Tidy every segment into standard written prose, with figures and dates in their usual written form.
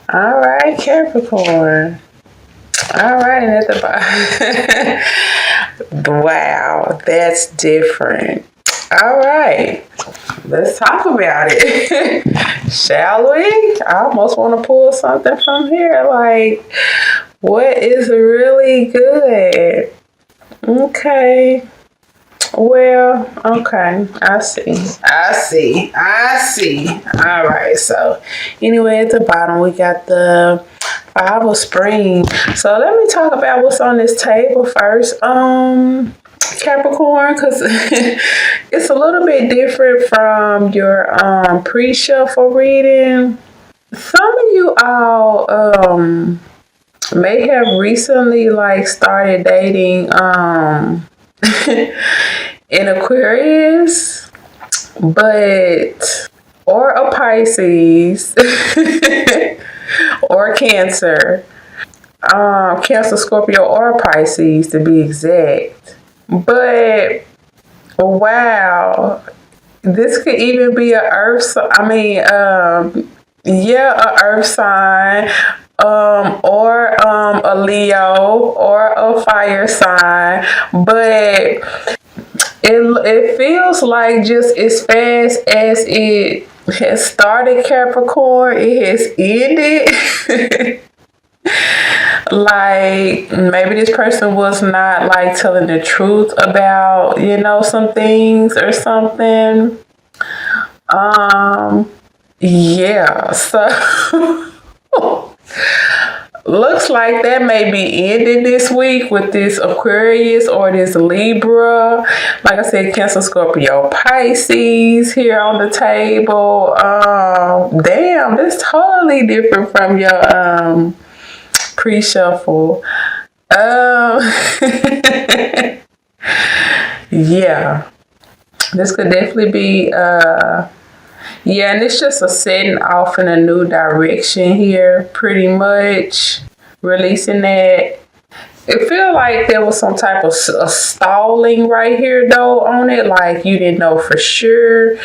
All right, Capricorn. All right, and at the bottom. Wow, that's different. All right, let's talk about it. Shall we? I almost want to pull something from here. Like, what is really good? Okay. Well, okay. I see. All right. So, anyway, at the bottom, we got the Five of Spring. So, let me talk about what's on this table first. Capricorn, because it's a little bit different from your pre-shuffle reading. Some of you all may have recently like started dating in Aquarius, but or a Pisces or Cancer, Cancer, Scorpio, or Pisces to be exact. But wow, this could even be a Earth. A Earth sign, or a Leo or a fire sign, but it feels like just as fast as it has started, Capricorn, it has ended. Like maybe this person was not like telling the truth about, some things or something. Yeah, so looks like that may be ending this week with this Aquarius or this Libra. Like I said, Cancer, Scorpio, Pisces here on the table. Damn, this totally different from your pre-shuffle. Yeah, this could definitely be yeah, and it's just a setting off in a new direction here, pretty much. Releasing that. It feel like there was some type of stalling right here, though, on it. Like you didn't know for sure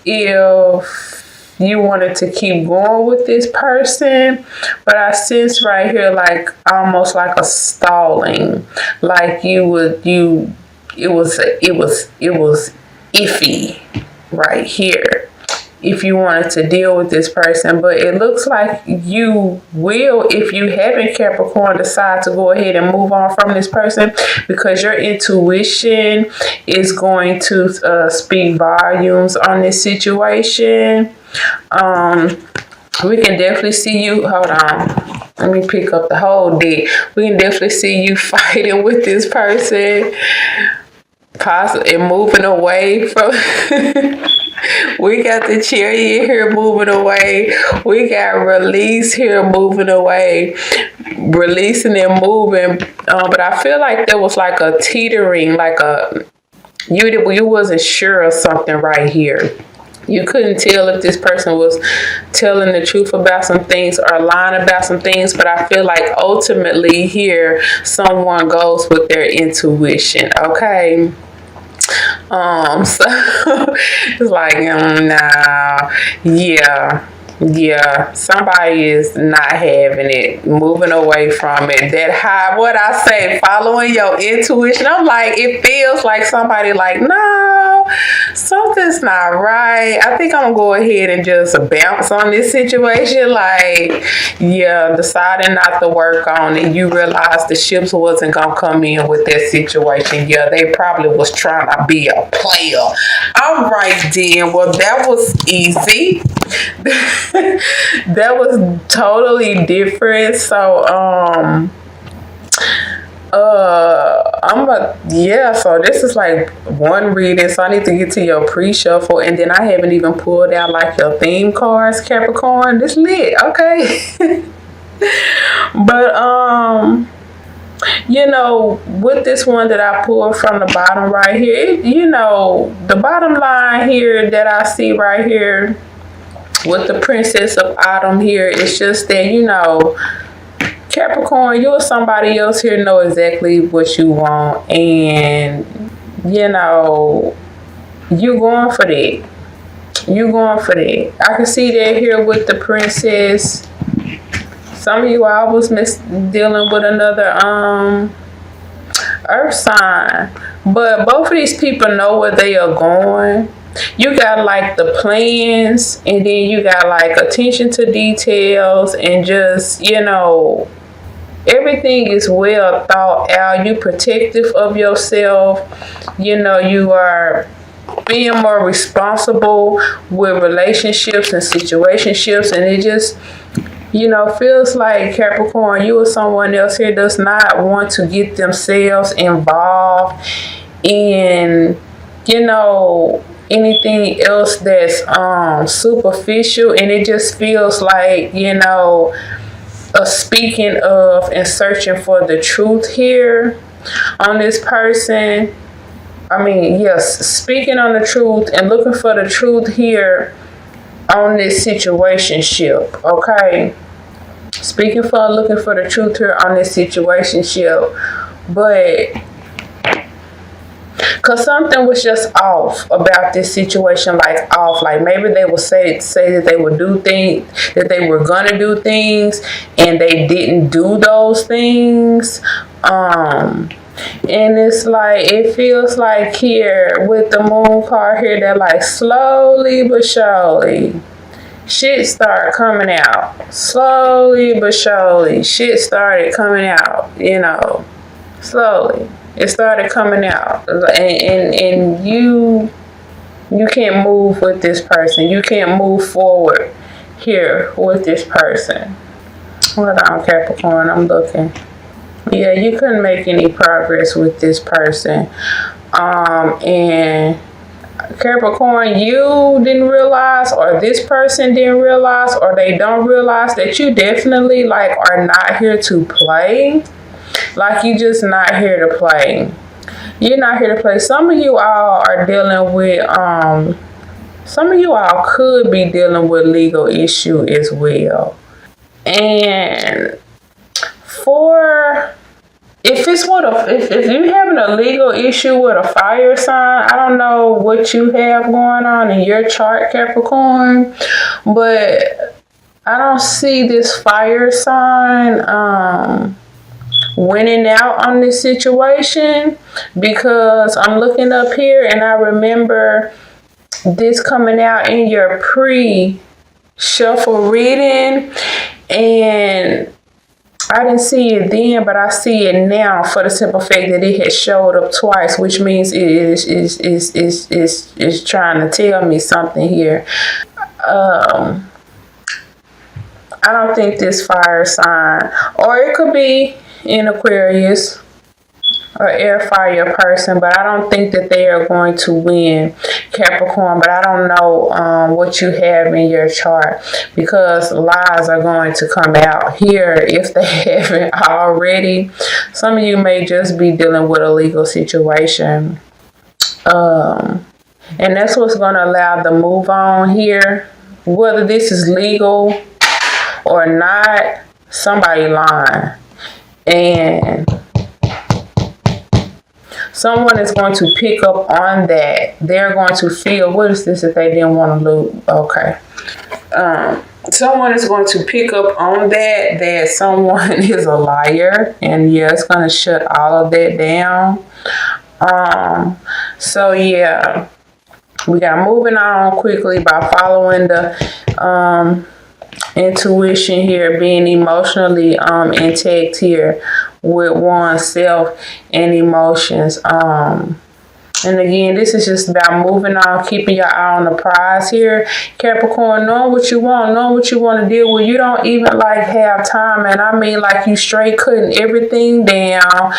if you wanted to keep going with this person. But I sense right here, like almost like a stalling. Like it was iffy right here if you wanted to deal with this person. But it looks like you will, if you haven't, Capricorn, decide to go ahead and move on from this person, because your intuition is going to speak volumes on this situation. We can definitely see you, hold on, let me pick up the whole deck. We can definitely see you fighting with this person, possibly moving away from we got the Chariot here moving away. We got Release here moving away. Releasing and moving. But I feel like there was like a teetering, like you wasn't sure of something right here. You couldn't tell if this person was telling the truth about some things or lying about some things, but I feel like ultimately here someone goes with their intuition, okay? So it's like, nah, yeah, somebody is not having it, moving away from it. That high, what I say, following your intuition. I'm like, it feels like somebody like, no, something's not right. I think I'm gonna go ahead and just bounce on this situation. Like, yeah, deciding not to work on it. You realize the ships wasn't gonna come in with that situation. Yeah, they probably was trying to be a player. All right, then. Well, that was easy. That was totally different. So so this is like one reading, so I need to get to your pre-shuffle, and then I haven't even pulled out like your theme cards, Capricorn. This lit, okay. But with this one that I pulled from the bottom right here, the bottom line here that I see right here with the Princess of Autumn here, it's just that, Capricorn, you or somebody else here know exactly what you want, and, you going for that. I can see that here with the Princess Some of you all was dealing with another earth sign. But both of these people know where they are going. You got like the plans, and then you got like attention to details, and just, everything is well thought out. You protective of yourself. You are being more responsible with relationships and situationships, and it just feels like, Capricorn, you or someone else here does not want to get themselves involved in anything else that's superficial, and it just feels like a speaking of and searching for the truth here on this person. I mean, yes, speaking on the truth and looking for the truth here on this situationship, okay? Looking for the truth here on this situationship, but because something was just off about this situation, like maybe they will say that they would do things, that they were gonna do things, and they didn't do those things. And it's like, it feels like here with the moon card here that like slowly but surely shit started coming out. Slowly but surely shit started coming out, slowly. It started coming out, and you can't move with this person. You can't move forward here with this person. Hold on, Capricorn, I'm looking. Yeah, you couldn't make any progress with this person. And Capricorn, you didn't realize, or this person didn't realize, or they don't realize that you definitely are not here to play. Like, you just not here to play. You're not here to play. Some of you all are dealing with, some of you all could be dealing with legal issue as well. And if you're having a legal issue with a fire sign, I don't know what you have going on in your chart, Capricorn, but I don't see this fire sign winning out on this situation, because I'm looking up here and I remember this coming out in your pre-shuffle reading, and I didn't see it then, but I see it now for the simple fact that it has showed up twice, which means it is trying to tell me something here. I don't think this fire sign, or it could be in Aquarius or air fire person, but I don't think that they are going to win, Capricorn. But I don't know what you have in your chart, because lies are going to come out here if they haven't already. Some of you may just be dealing with a legal situation, and that's what's going to allow the move on here. Whether this is legal or not, somebody lying. And someone is going to pick up on that. They're going to feel, what is this that they didn't want to lose? Okay. Someone is going to pick up on that someone is a liar. And yeah, it's going to shut all of that down. So yeah, we got moving on quickly by following the intuition here, being emotionally intact here with oneself and emotions. And again, this is just about moving on, keeping your eye on the prize here, Capricorn, knowing what you want to deal with. You don't even have time, and I mean you straight cutting everything down.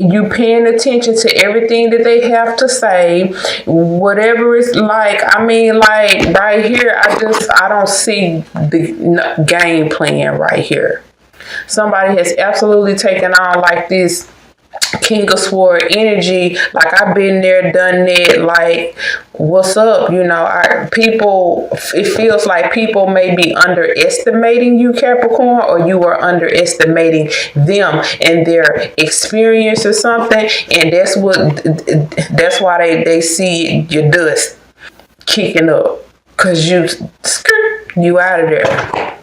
You paying attention to everything that they have to say, whatever it's like. I mean, right here, I don't see the game plan right here. Somebody has absolutely taken on this King of Sword energy. I've been there, done that. What's up? It feels like people may be underestimating you, Capricorn, or you are underestimating them and their experience or something. And that's why they see your dust kicking up, because you out of there.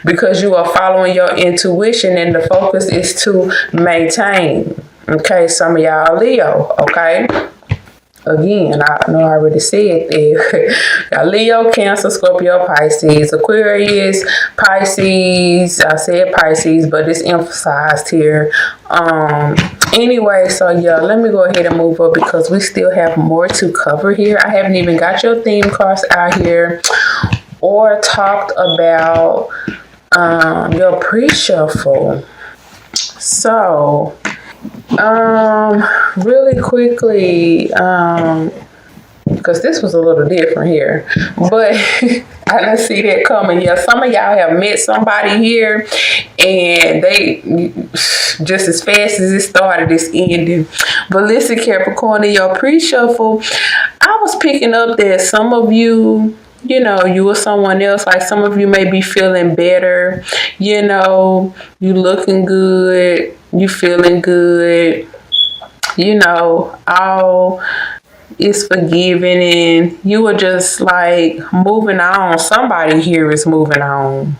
because you are following your intuition and the focus is to maintain. Okay, some of y'all Leo, okay? Again, I know I already said that. Got Leo, Cancer, Scorpio, Pisces, Aquarius, Pisces. I said Pisces, but it's emphasized here. Anyway, so yeah, let me go ahead and move up because we still have more to cover here. I haven't even got your theme cards out here or talked about your pre-shuffle. So really quickly, because this was a little different here, but I didn't see that coming. Yeah, some of y'all have met somebody here and they just as fast as it started, it's ending. But listen, Capricorn, in your pre-shuffle, I was picking up that some of you, you know, you or someone else, like some of you may be feeling better, you know, you looking good, you feeling good, you know, all is forgiven and you are just like moving on. Somebody here is moving on.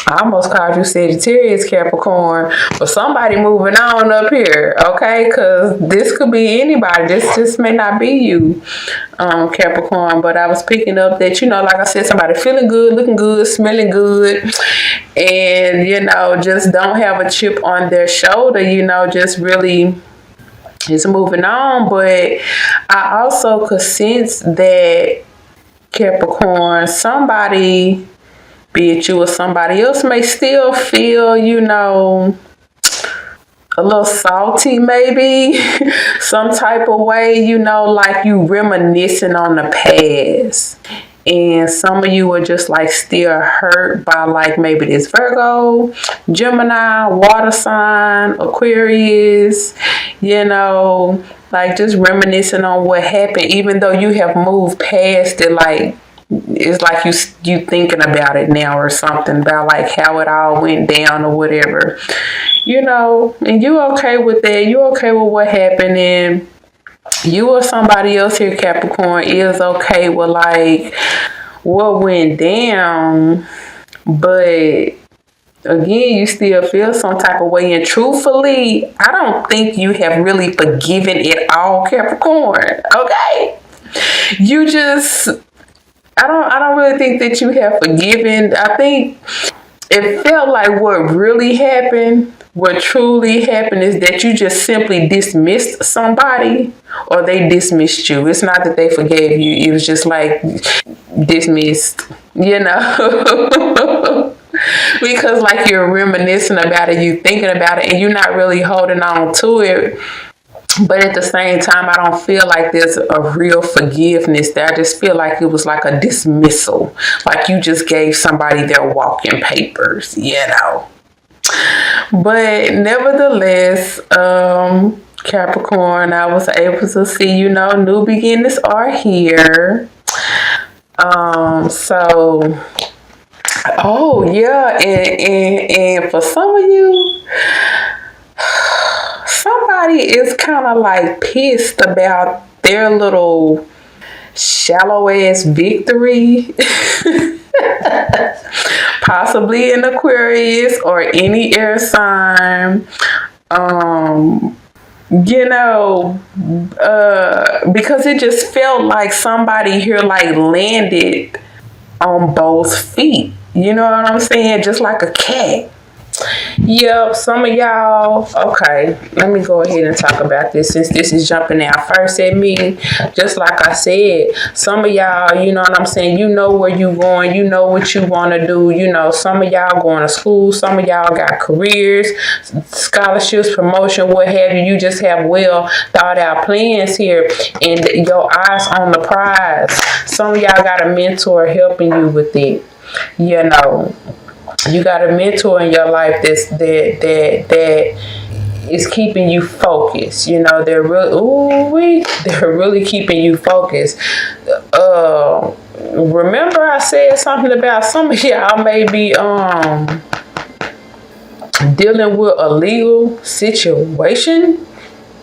I almost called you Sagittarius, Capricorn, but somebody moving on up here, okay? Because this could be anybody. This just may not be you, Capricorn. But I was picking up that, you know, like I said, somebody feeling good, looking good, smelling good, and, you know, just don't have a chip on their shoulder, you know, just really is moving on. But I also could sense that, Capricorn, somebody, be it you or somebody else, may still feel, you know, a little salty maybe, some type of way, you know, like you reminiscing on the past. And some of you are just like still hurt by like maybe this Virgo, Gemini, water sign, Aquarius, you know, like just reminiscing on what happened, even though you have moved past it. Like, it's like you thinking about it now or something, about like how it all went down or whatever, you know, and you okay with that. You okay with what happened, and you or somebody else here, Capricorn, is okay with like what went down. But again, you still feel some type of way, and truthfully, I don't think you have really forgiven it all, Capricorn. Okay, you just, I don't really think that you have forgiven. I think it felt like what really happened, what truly happened, is that you just simply dismissed somebody or they dismissed you. It's not that they forgave you. It was just like dismissed, you know. Because like you're reminiscing about it, you thinking about it, and you're not really holding on to it. But at the same time, I don't feel like there's a real forgiveness there. I just feel like it was like a dismissal. Like you just gave somebody their walking papers, you know. But nevertheless, Capricorn, I was able to see, you know, new beginnings are here. So, oh yeah, and for some of you, somebody is kind of like pissed about their little shallow ass victory. Possibly an Aquarius or any air sign. You know, because it just felt like somebody here like landed on both feet. You know what I'm saying? Just like a cat. Yep, some of y'all, okay, let me go ahead and talk about this since this is jumping out first at me. Just like I said, some of y'all, you know what I'm saying, you know where you going, you know what you want to do, you know, some of y'all going to school, some of y'all got careers, scholarships, promotion, what have you. You just have well thought out plans here and your eyes on the prize. Some of y'all got a mentor helping you with it, you know. You got a mentor in your life that is keeping you focused. You know, they're really keeping you focused. Remember I said something about some of y'all may be dealing with a legal situation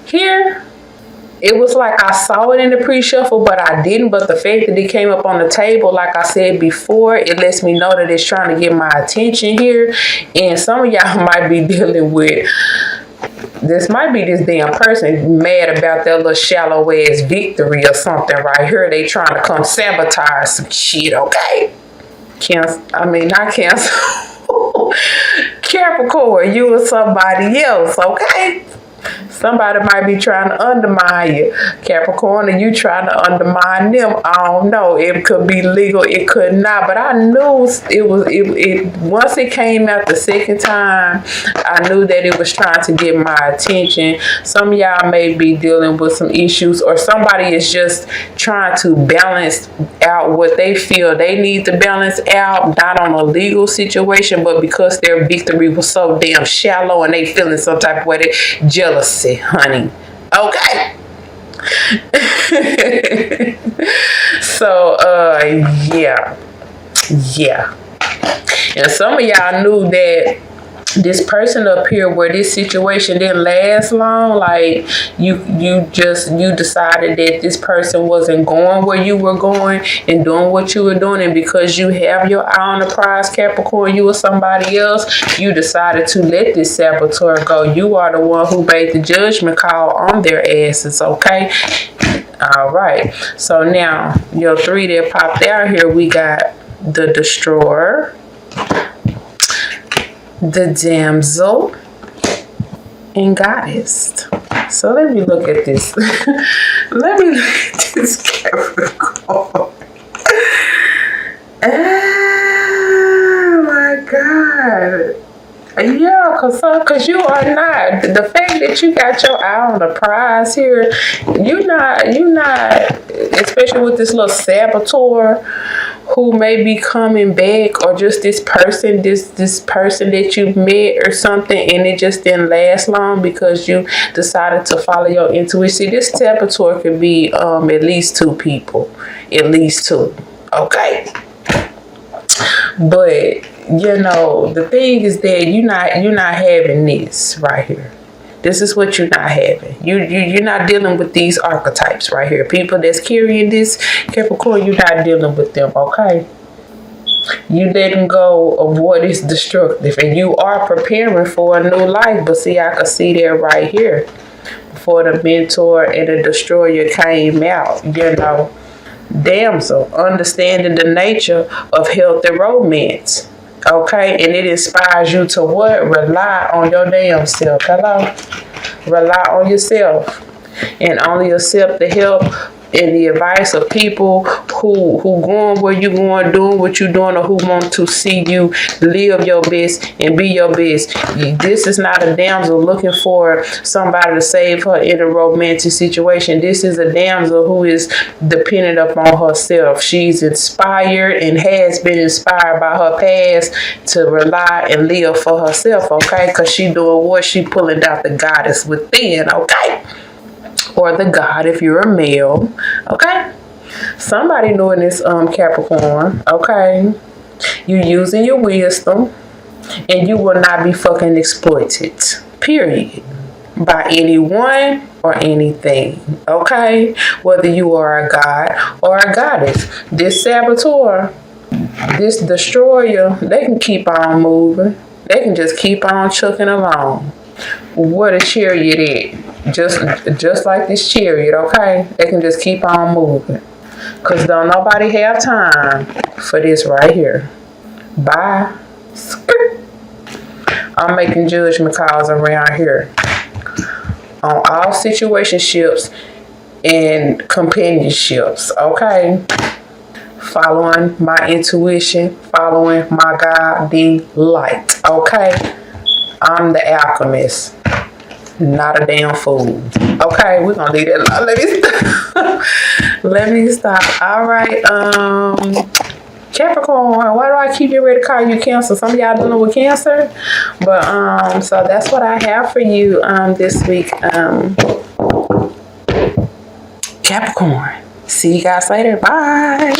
here. it was like I saw it in the pre-shuffle, but I didn't. But the fact that it came up on the table, like I said before, it lets me know that it's trying to get my attention here. And some of y'all might be dealing with, this might be this damn person mad about that little shallow ass victory or something right here. They trying to come sabotage some shit, okay? Not Cancer. Capricorn, you or somebody else, okay? Somebody might be trying to undermine you, Capricorn, and you trying to undermine them. I don't know. It could be legal. It could not. But I knew it was. It once it came out the second time, I knew that it was trying to get my attention. Some of y'all may be dealing with some issues, or somebody is just trying to balance out what they feel they need to balance out, not on a legal situation, but because their victory was so damn shallow and they feeling some type of way, jealousy, honey. Okay. So, yeah. And some of y'all knew that this person up here, where this situation didn't last long, like you decided that this person wasn't going where you were going and doing what you were doing, and because you have your eye on the prize, Capricorn, you or somebody else, you decided to let this saboteur go. You are the one who made the judgment call on their asses, okay? All right. So now your three that popped out here, we got the Destroyer, the Damsel, and Goddess. So let me look at this. Let me look at this Capricorn. Oh my God. Yeah, cause you are not. The fact that you got your eye on the prize here, you not, especially with this little saboteur who may be coming back, or just this person that you met or something, and it just didn't last long because you decided to follow your intuition. See, this saboteur could be at least two people, at least two. Okay, but the thing is that you're not having this right here. This is what you're not having. You're not dealing with these archetypes right here. People that's carrying this Capricorn, you're not dealing with them, okay? You letting go of what is destructive, and you are preparing for a new life. But see, I can see that right here. Before the Mentor and the Destroyer came out, Damsel, understanding the nature of health and romance. Okay, and it inspires you to what? Rely on your damn self. Hello? Rely on yourself. And only accept the help and the advice of people who going where you going, doing what you doing, or who want to see you live your best and be your best. This is not a damsel looking for somebody to save her in a romantic situation. This is a damsel who is dependent upon herself. She's inspired and has been inspired by her past to rely and live for herself, okay? Because she doing what? She pulling out the goddess within, okay? Or the God if you're a male, okay? Somebody knowing this Capricorn, okay? You using your wisdom, and you will not be fucking exploited, period, by anyone or anything, okay? Whether you are a god or a goddess. This saboteur, this destroyer, they can keep on moving. They can just keep on chucking along. What a chariot is. Just like this chariot, okay? They can just keep on moving. Because don't nobody have time for this right here. Bye. I'm making judgment calls around here on all situationships and companionships, okay? Following my intuition, following my guiding light, okay? I'm the alchemist, not a damn fool. Okay, we're gonna leave that alone. Let me stop. All right, Capricorn, why do I keep getting ready to call you Cancer? Some of y'all dealing with Cancer, but so that's what I have for you this week, Capricorn. See you guys later. Bye.